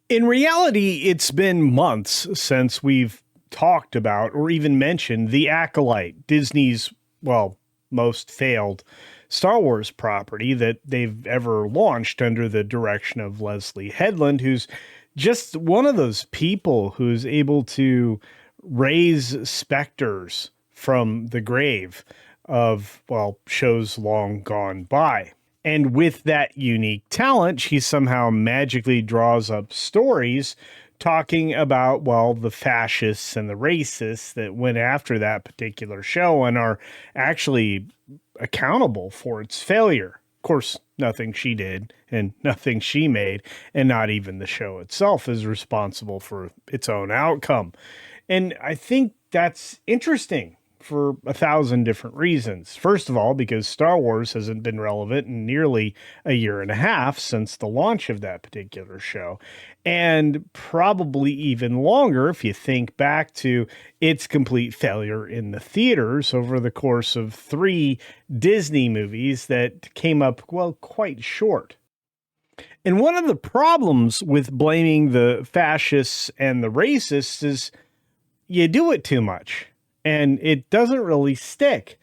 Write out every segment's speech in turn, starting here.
In reality, it's been months since we've talked about or even mentioned The Acolyte, Disney's, well, most failed Star Wars property that they've ever launched under the direction of Leslye Headland, who's just one of those people who's able to raise specters from the grave of, well, shows long gone by. And with that unique talent, she somehow magically draws up stories talking about, well, the fascists and the racists that went after that particular show and are actually accountable for its failure. Of course, nothing she did and nothing she made, and not even the show itself is responsible for its own outcome. And I think that's interesting for 1,000 different reasons. First of all, because Star Wars hasn't been relevant in nearly a year and a half since the launch of that particular show, and probably even longer if you think back to its complete failure in the theaters over the course of 3 Disney movies that came up, well, quite short. And one of the problems with blaming the fascists and the racists is you do it too much. And it doesn't really stick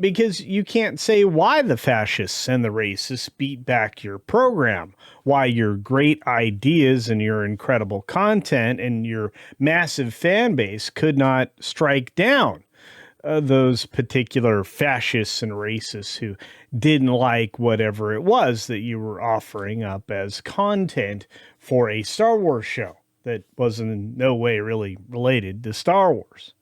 because you can't say why the fascists and the racists beat back your program, why your great ideas and your incredible content and your massive fan base could not strike down those particular fascists and racists who didn't like whatever it was that you were offering up as content for a Star Wars show that wasn't in no way really related to Star Wars.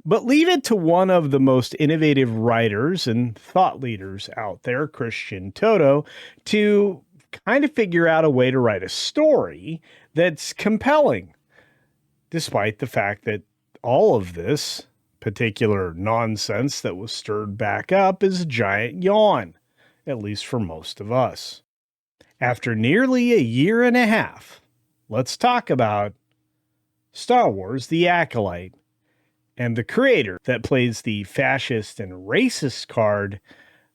But leave it to one of the most innovative writers and thought leaders out there, Christian Toto, to kind of figure out a way to write a story that's compelling, despite the fact that all of this particular nonsense that was stirred back up is a giant yawn, at least for most of us. After nearly a year and a half, let's talk about Star Wars: The Acolyte, and the creator that plays the fascist and racist card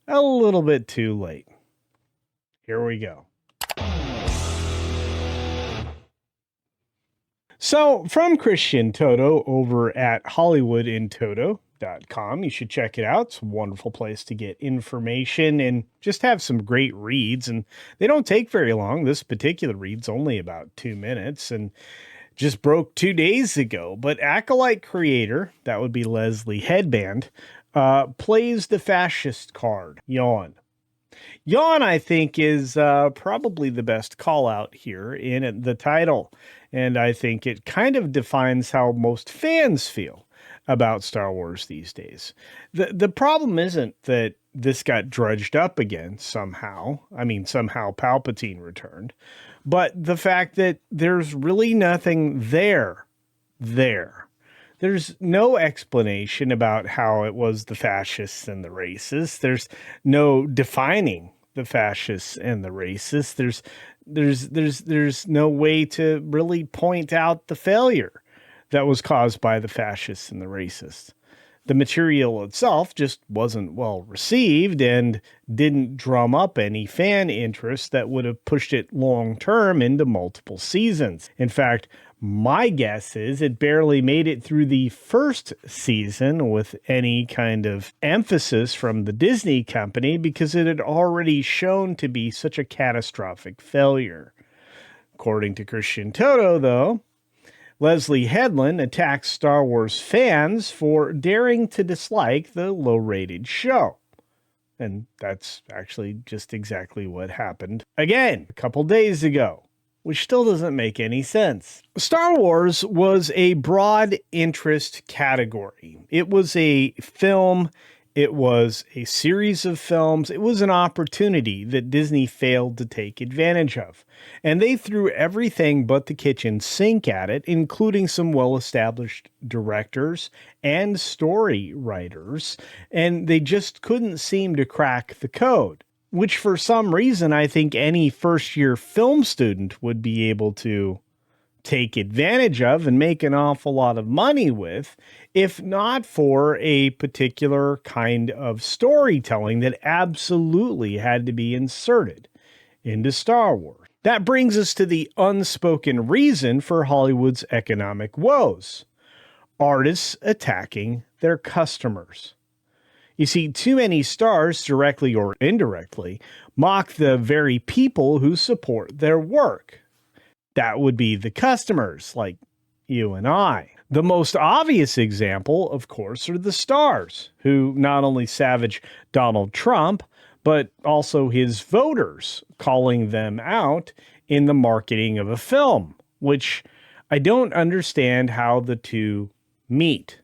a little bit too late. Here we go. So, from Christian Toto over at HollywoodInToto.com, you should check it out. It's a wonderful place to get information and just have some great reads. And they don't take very long. This particular read's only about 2 minutes and just broke 2 days ago. But Acolyte creator, that would be Leslye Headland, plays the fascist card, Yawn. Yawn, I think, is probably the best call out here in the title. And I think it kind of defines how most fans feel about Star Wars these days. The problem isn't that this got drudged up again somehow. I mean, somehow Palpatine returned. But the fact that there's really nothing there. There's no explanation about how it was the fascists and the racists. There's no defining the fascists and the racists. There's no way to really point out the failure that was caused by the fascists and the racists. The material itself just wasn't well received and didn't drum up any fan interest that would have pushed it long term into multiple seasons. In fact, my guess is it barely made it through the first season with any kind of emphasis from the Disney company because it had already shown to be such a catastrophic failure. According to Christian Toto, though, Leslye Headland attacks Star Wars fans for daring to dislike the low-rated show. And that's actually just exactly what happened again a couple days ago, which still doesn't make any sense. Star Wars was a broad interest category. It was a film. It was a series of films. It was an opportunity that Disney failed to take advantage of. And they threw everything but the kitchen sink at it, including some well-established directors and story writers. And they just couldn't seem to crack the code, which for some reason I think any first-year film student would be able to take advantage of and make an awful lot of money with, if not for a particular kind of storytelling that absolutely had to be inserted into Star Wars. That brings us to the unspoken reason for Hollywood's economic woes: artists attacking their customers. You see, too many stars, directly or indirectly, mock the very people who support their work. That would be the customers, like you and I. The most obvious example, of course, are the stars, who not only savage Donald Trump, but also his voters, calling them out in the marketing of a film, which I don't understand how the two meet,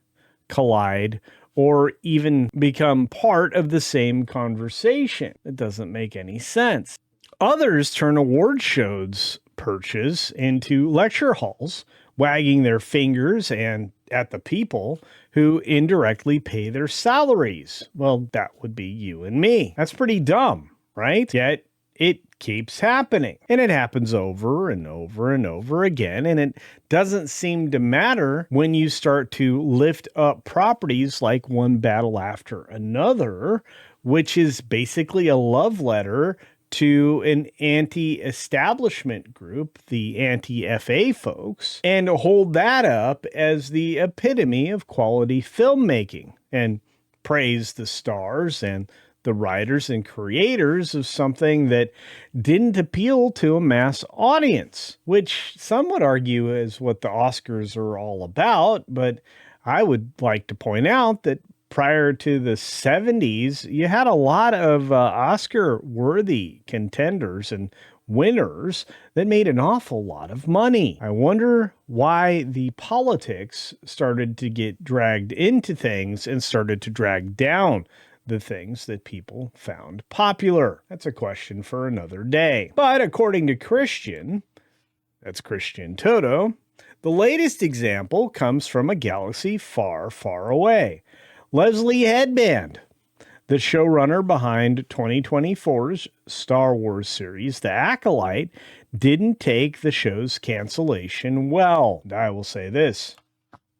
collide, or even become part of the same conversation. It doesn't make any sense. Others turn award shows perches into lecture halls, wagging their fingers and at the people who indirectly pay their salaries. Well, that would be you and me. That's pretty dumb, right? Yet it keeps happening. And it happens over and over and over again. And it doesn't seem to matter when you start to lift up properties like One Battle After Another, which is basically a love letter to an anti-establishment group, the anti-FA folks, and hold that up as the epitome of quality filmmaking, and praise the stars and the writers and creators of something that didn't appeal to a mass audience, which some would argue is what the Oscars are all about. But I would like to point out that prior to the 70s, you had a lot of Oscar-worthy contenders and winners that made an awful lot of money. I wonder why the politics started to get dragged into things and started to drag down the things that people found popular. That's a question for another day. But according to Christian, that's Christian Toto, the latest example comes from a galaxy far, far away. Leslye Headland, the showrunner behind 2024's Star Wars series, The Acolyte, didn't take the show's cancellation well. And I will say this,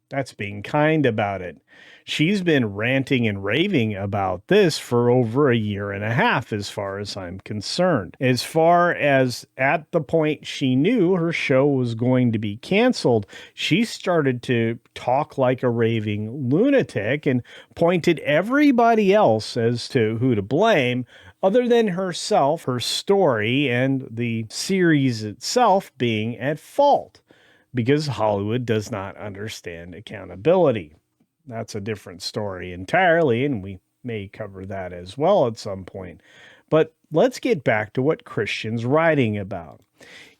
that's being kind about it. She's been ranting and raving about this for over a year and a half, as far as I'm concerned. As far as at the point she knew her show was going to be canceled, she started to talk like a raving lunatic and pointed everybody else as to who to blame, other than herself, her story, and the series itself being at fault, because Hollywood does not understand accountability. That's a different story entirely, and we may cover that as well at some point. But let's get back to what Christian's writing about.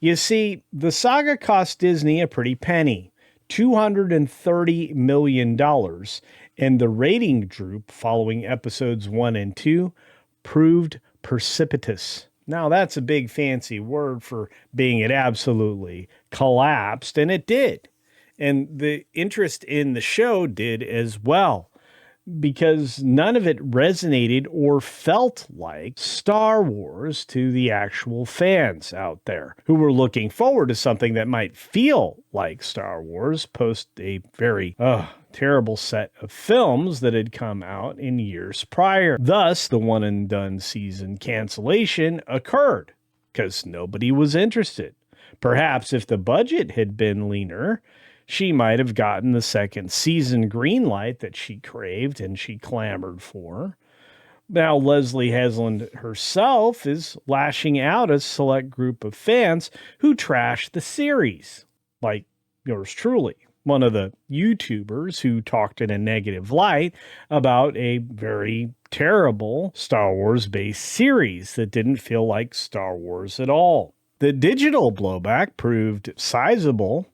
You see, the saga cost Disney a pretty penny, $230 million, and the rating droop following episodes 1 and 2 proved precipitous. Now, that's a big fancy word for being it absolutely collapsed, and it did. And the interest in the show did as well, because none of it resonated or felt like Star Wars to the actual fans out there who were looking forward to something that might feel like Star Wars post a very terrible set of films that had come out in years prior. Thus, the one and done season cancellation occurred because nobody was interested. Perhaps if the budget had been leaner, she might have gotten the second season green light that she craved and she clamored for. Now, Leslye Headland herself is lashing out a select group of fans who trash the series, like yours truly, one of the YouTubers who talked in a negative light about a very terrible Star Wars-based series that didn't feel like Star Wars at all. The digital blowback proved sizable,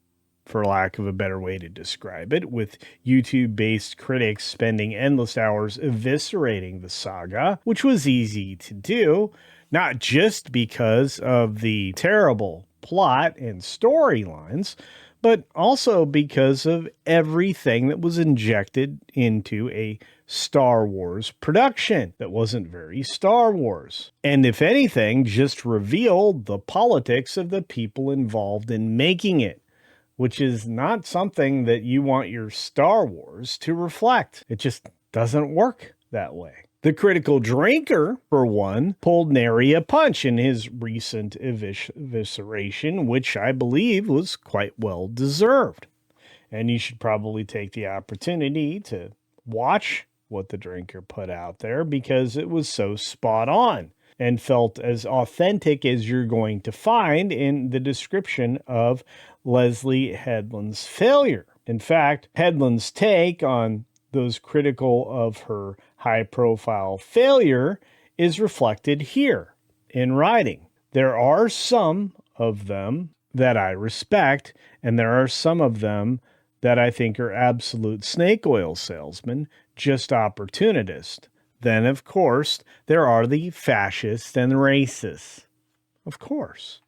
for lack of a better way to describe it, with YouTube-based critics spending endless hours eviscerating the saga, which was easy to do, not just because of the terrible plot and storylines, but also because of everything that was injected into a Star Wars production that wasn't very Star Wars. And if anything, just revealed the politics of the people involved in making it, which is not something that you want your Star Wars to reflect. It just doesn't work that way. The critical drinker, for one, pulled nary a punch in his recent evisceration, which I believe was quite well deserved. And you should probably take the opportunity to watch what the drinker put out there because it was so spot on and felt as authentic as you're going to find in the description of Leslye Headland's failure. In fact, Headland's take on those critical of her high-profile failure is reflected here in writing. There are some of them that I respect, and there are some of them that I think are absolute snake oil salesmen, just opportunists. Then, of course, there are the fascists and racists. Of course.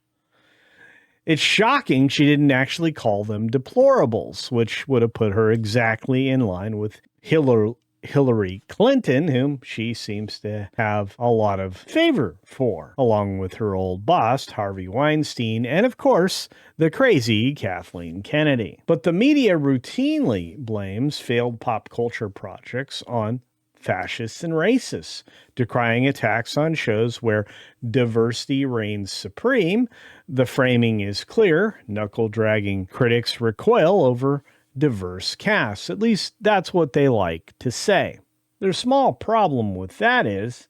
It's shocking she didn't actually call them deplorables, which would have put her exactly in line with Hillary Clinton, whom she seems to have a lot of favor for, along with her old boss, Harvey Weinstein, and of course, the crazy Kathleen Kennedy. But the media routinely blames failed pop culture projects on fascists and racists, decrying attacks on shows where diversity reigns supreme. The framing is clear. Knuckle-dragging critics recoil over diverse casts. At least that's what they like to say. Their small problem with that is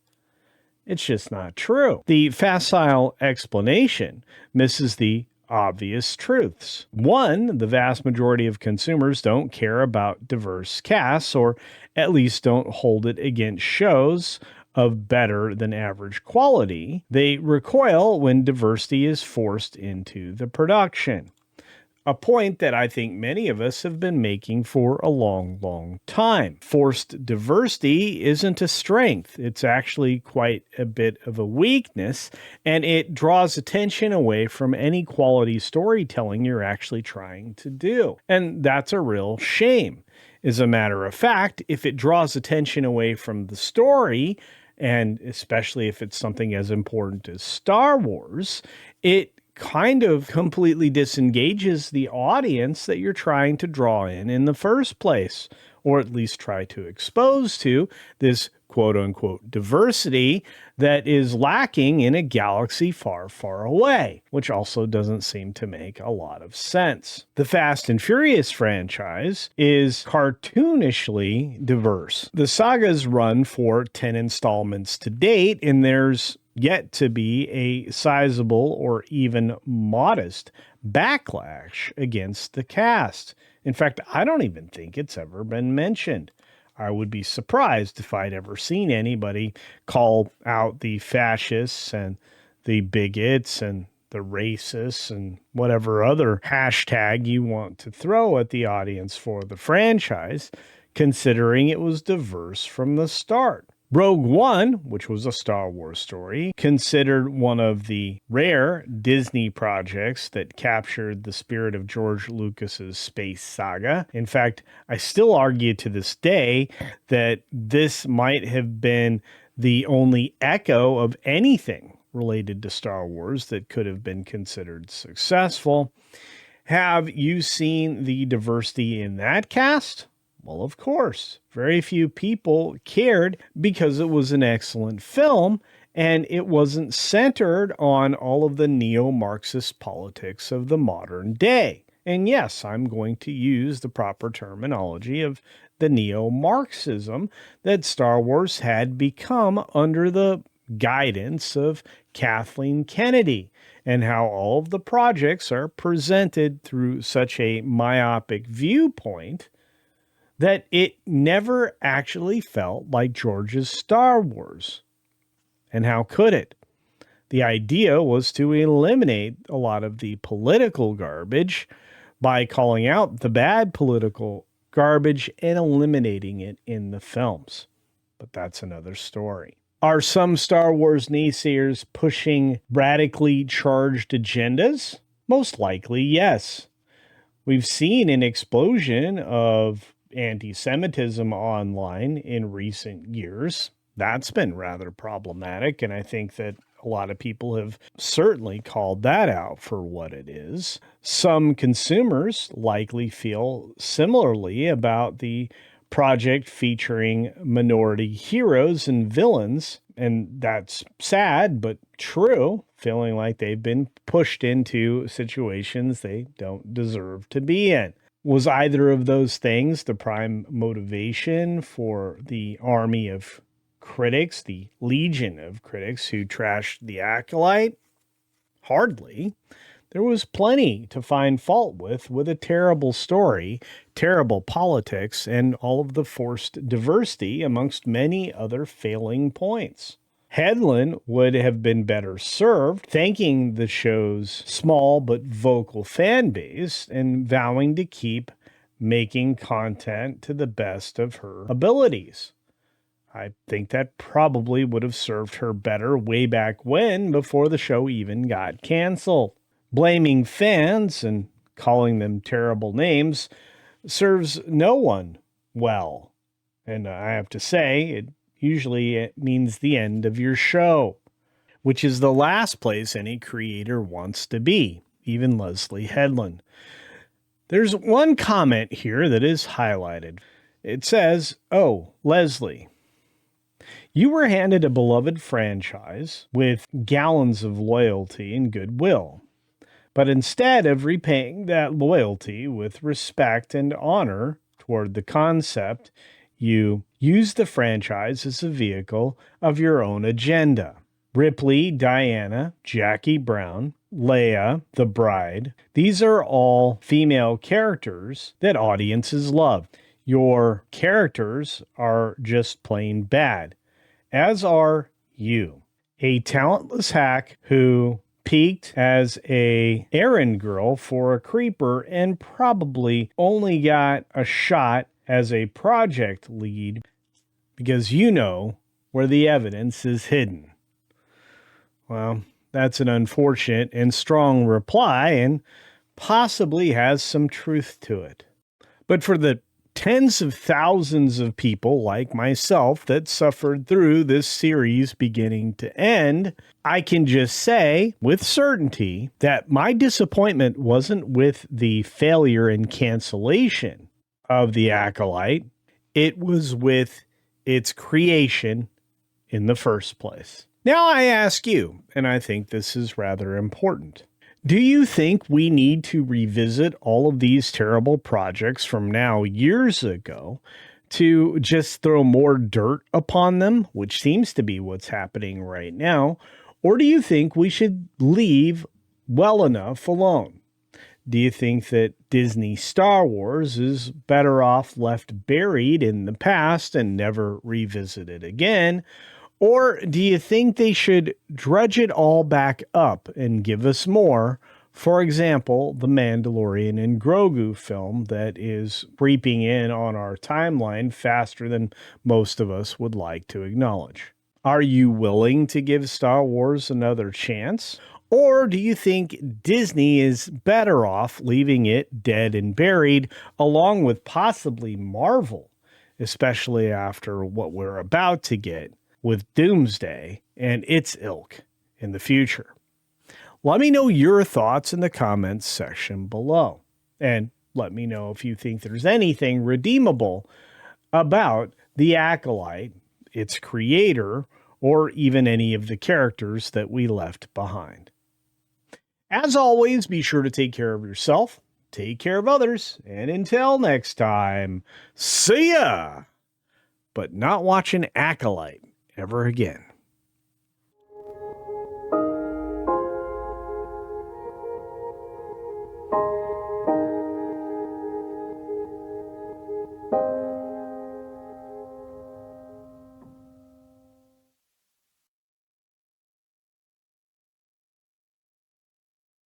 it's just not true. The facile explanation misses the obvious truths. One, the vast majority of consumers don't care about diverse casts, or at least don't hold it against shows of better than average quality. They recoil when diversity is forced into the production. A point that I think many of us have been making for a long, long time. Forced diversity isn't a strength. It's actually quite a bit of a weakness, and it draws attention away from any quality storytelling you're actually trying to do. And that's a real shame. As a matter of fact, if it draws attention away from the story, and especially if it's something as important as Star Wars, it kind of completely disengages the audience that you're trying to draw in the first place, or at least try to expose to this quote-unquote diversity that is lacking in a galaxy far, far away, which also doesn't seem to make a lot of sense. The Fast and Furious franchise is cartoonishly diverse. The saga's run for 10 installments to date, and there's yet to be a sizable or even modest backlash against the cast. In fact, I don't even think it's ever been mentioned. I would be surprised if I'd ever seen anybody call out the fascists and the bigots and the racists and whatever other hashtag you want to throw at the audience for the franchise, considering it was diverse from the start. Rogue One, which was a Star Wars story, considered one of the rare Disney projects that captured the spirit of George Lucas's space saga. In fact, I still argue to this day that this might have been the only echo of anything related to Star Wars that could have been considered successful. Have you seen the diversity in that cast? Well, of course. Very few people cared because it was an excellent film and it wasn't centered on all of the neo-Marxist politics of the modern day. And yes, I'm going to use the proper terminology of the neo-Marxism that Star Wars had become under the guidance of Kathleen Kennedy, and how all of the projects are presented through such a myopic viewpoint that it never actually felt like George's Star Wars. And how could it? The idea was to eliminate a lot of the political garbage by calling out the bad political garbage and eliminating it in the films. But that's another story. Are some Star Wars naysayers pushing radically charged agendas? Most likely, yes. We've seen an explosion of anti-Semitism online in recent years. That's been rather problematic, and I think that a lot of people have certainly called that out for what it is. Some consumers likely feel similarly about the project featuring minority heroes and villains. And that's sad, but true, feeling like they've been pushed into situations they don't deserve to be in. Was either of those things the prime motivation for the army of critics, the legion of critics who trashed the Acolyte? Hardly. There was plenty to find fault with a terrible story, terrible politics, and all of the forced diversity amongst many other failing points. Headland would have been better served thanking the show's small but vocal fan base and vowing to keep making content to the best of her abilities. I think that probably would have served her better way back when, before the show even got canceled. Blaming fans and calling them terrible names serves no one well. And I have to say, it usually means the end of your show, which is the last place any creator wants to be, even Leslye Headland. There's one comment here that is highlighted. It says, "Oh, Leslye, you were handed a beloved franchise with gallons of loyalty and goodwill. But instead of repaying that loyalty with respect and honor toward the concept, you used the franchise as a vehicle of your own agenda. Ripley, Diana, Jackie Brown, Leia, the bride, these are all female characters that audiences love. Your characters are just plain bad, as are you. A talentless hack who peaked as a errand girl for a creeper and probably only got a shot as a project lead because you know where the evidence is hidden." Well, that's an unfortunate and strong reply and possibly has some truth to it. But for the tens of thousands of people like myself that suffered through this series beginning to end, I can just say with certainty that my disappointment wasn't with the failure and cancellation of the Acolyte. It was with its creation in the first place. Now I ask you, and I think this is rather important, do you think we need to revisit all of these terrible projects from now years ago to just throw more dirt upon them, which seems to be what's happening right now? Or do you think we should leave well enough alone? Do you think that Disney Star Wars is better off left buried in the past and never revisited again? Or do you think they should dredge it all back up and give us more? For example, the Mandalorian and Grogu film that is creeping in on our timeline faster than most of us would like to acknowledge. Are you willing to give Star Wars another chance? Or do you think Disney is better off leaving it dead and buried, along with possibly Marvel, especially after what we're about to get with Doomsday and its ilk in the future? Let me know your thoughts in the comments section below. And let me know if you think there's anything redeemable about the Acolyte, its creator, or even any of the characters that we left behind. As always, be sure to take care of yourself, take care of others, and until next time, see ya! But not watching Acolyte ever again.